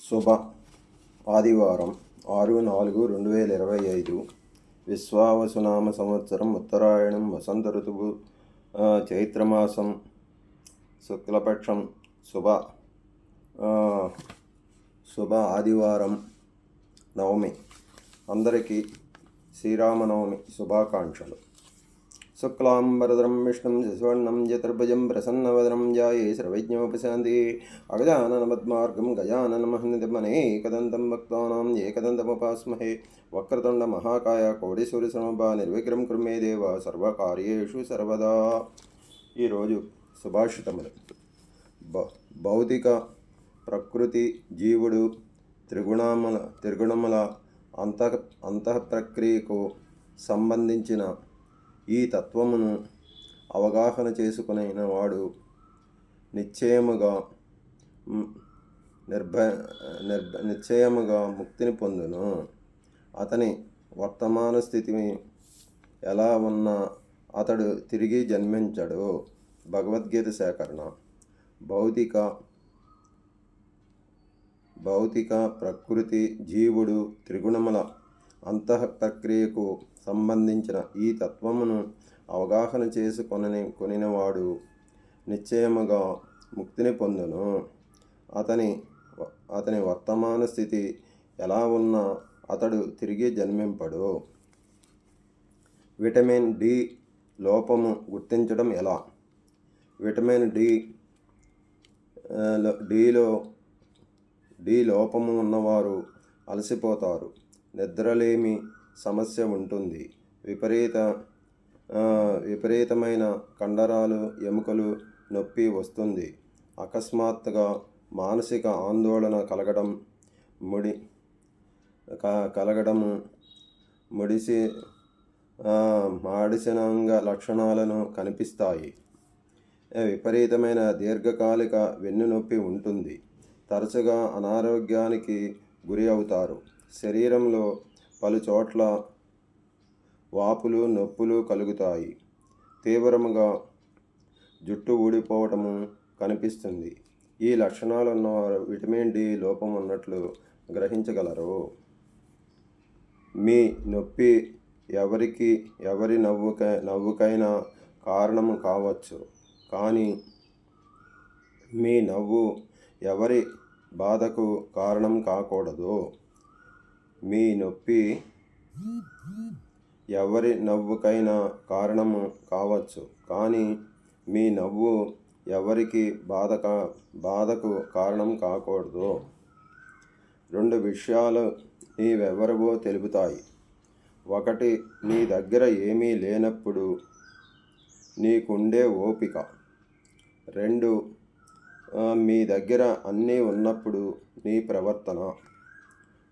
శుభ ఆదివారం 6/4/2025 విశ్వావసునామ సంవత్సరం ఉత్తరాయణం వసంత ఋతువు చైత్రమాసం శుక్లపక్షం శుభ ఆదివారం నవమి. అందరికీ శ్రీరామనవమి శుభాకాంక్షలు. శుక్లాంబరధరం విష్ణుం శశివర్ణం చతుర్భుజం ప్రసన్నవదనం ధ్యాయే సర్వజ్ఞోపశాంతి. అగజాననపద్మార్గం గజాననమహనిధమనేకదంతం భక్తానాం ఏకదంతముపాస్మహే. వక్రతుండ మహాకాయ కోటిసూర్యసమభా నిర్విఘ్నం కుర్మే దేవ సర్వకార్యేషు సర్వదా. ఈరోజు సుభాషితములు. భౌతిక ప్రకృతి జీవుడు త్రిగుణముల అంతఃప్రక్రియకు సంబంధించిన ఈ తత్వమును అవగాహన చేసుకున్న వాడు నిశ్చయముగా ముక్తిని పొందును. అతని వర్తమాన స్థితి ఎలా ఉన్నా అతడు తిరిగి జన్మించడు. భగవద్గీత సేకరణ. భౌతిక ప్రకృతి జీవుడు త్రిగుణముల అంతఃప్రక్రియకు సంబంధించిన ఈ తత్వమును అవగాహన కొనినవాడు నిశ్చయముగా ముక్తిని పొందును. అతని వర్తమాన స్థితి ఎలా ఉన్నా అతడు తిరిగి జన్మింపడు. విటమిన్ డి లోపము గుర్తించడం ఎలా? విటమిన్ డి లోపము ఉన్నవారు అలసిపోతారు, నిద్రలేమి సమస్య ఉంటుంది, విపరీతమైన కండరాలు ఎముకలు నొప్పి వస్తుంది, అకస్మాత్తుగా మానసిక ఆందోళన మాడిసినంగ లక్షణాలను కనిపిస్తాయి. విపరీతమైన దీర్ఘకాలిక వెన్నునొప్పి ఉంటుంది. తరచుగా అనారోగ్యానికి గురి అవుతారు. శరీరంలో పలుచోట్ల వాపులు నొప్పులు కలుగుతాయి. తీవ్రముగా జుట్టు ఊడిపోవటము కనిపిస్తుంది. ఈ లక్షణాలు ఉన్నవారు విటమిన్ డి లోపం ఉన్నట్లు గ్రహించగలరు. మీ నొప్పి ఎవరి నవ్వుకైనా కారణము కావచ్చు, కానీ మీ నవ్వు ఎవరి బాధకు కారణం కాకూడదు. మీ నొప్పి ఎవరి నవ్వుకైనా కారణము కావచ్చు, కానీ మీ నవ్వు ఎవరికి బాధకు కారణం కాకూడదు. 2 విషయాలు నీవెవరివో తెలుపుతాయి. 1, నీ దగ్గర ఏమీ లేనప్పుడు నీకుండే ఓపిక. 2, మీ దగ్గర అన్నీ ఉన్నప్పుడు నీ ప్రవర్తన.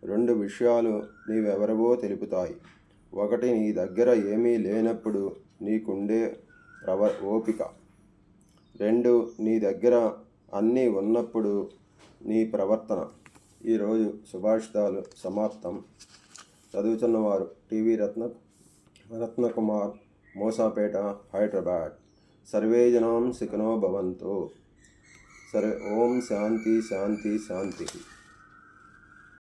2 విషయాలు నీవెవరివో తెలుపుతాయి. 1, నీ దగ్గర ఏమీ లేనప్పుడు నీకుండే ఓపిక. 2, నీ దగ్గర అన్నీ ఉన్నప్పుడు నీ ప్రవర్తన. ఈరోజు సుభాషితాలు సమాప్తం. చదువుతున్నవారు టీవీ రత్నకుమార్, మోసాపేట, హైదరాబాద్. సర్వే జనాం సుఖినో భవంతు. ఓం శాంతి శాంతి శాంతి.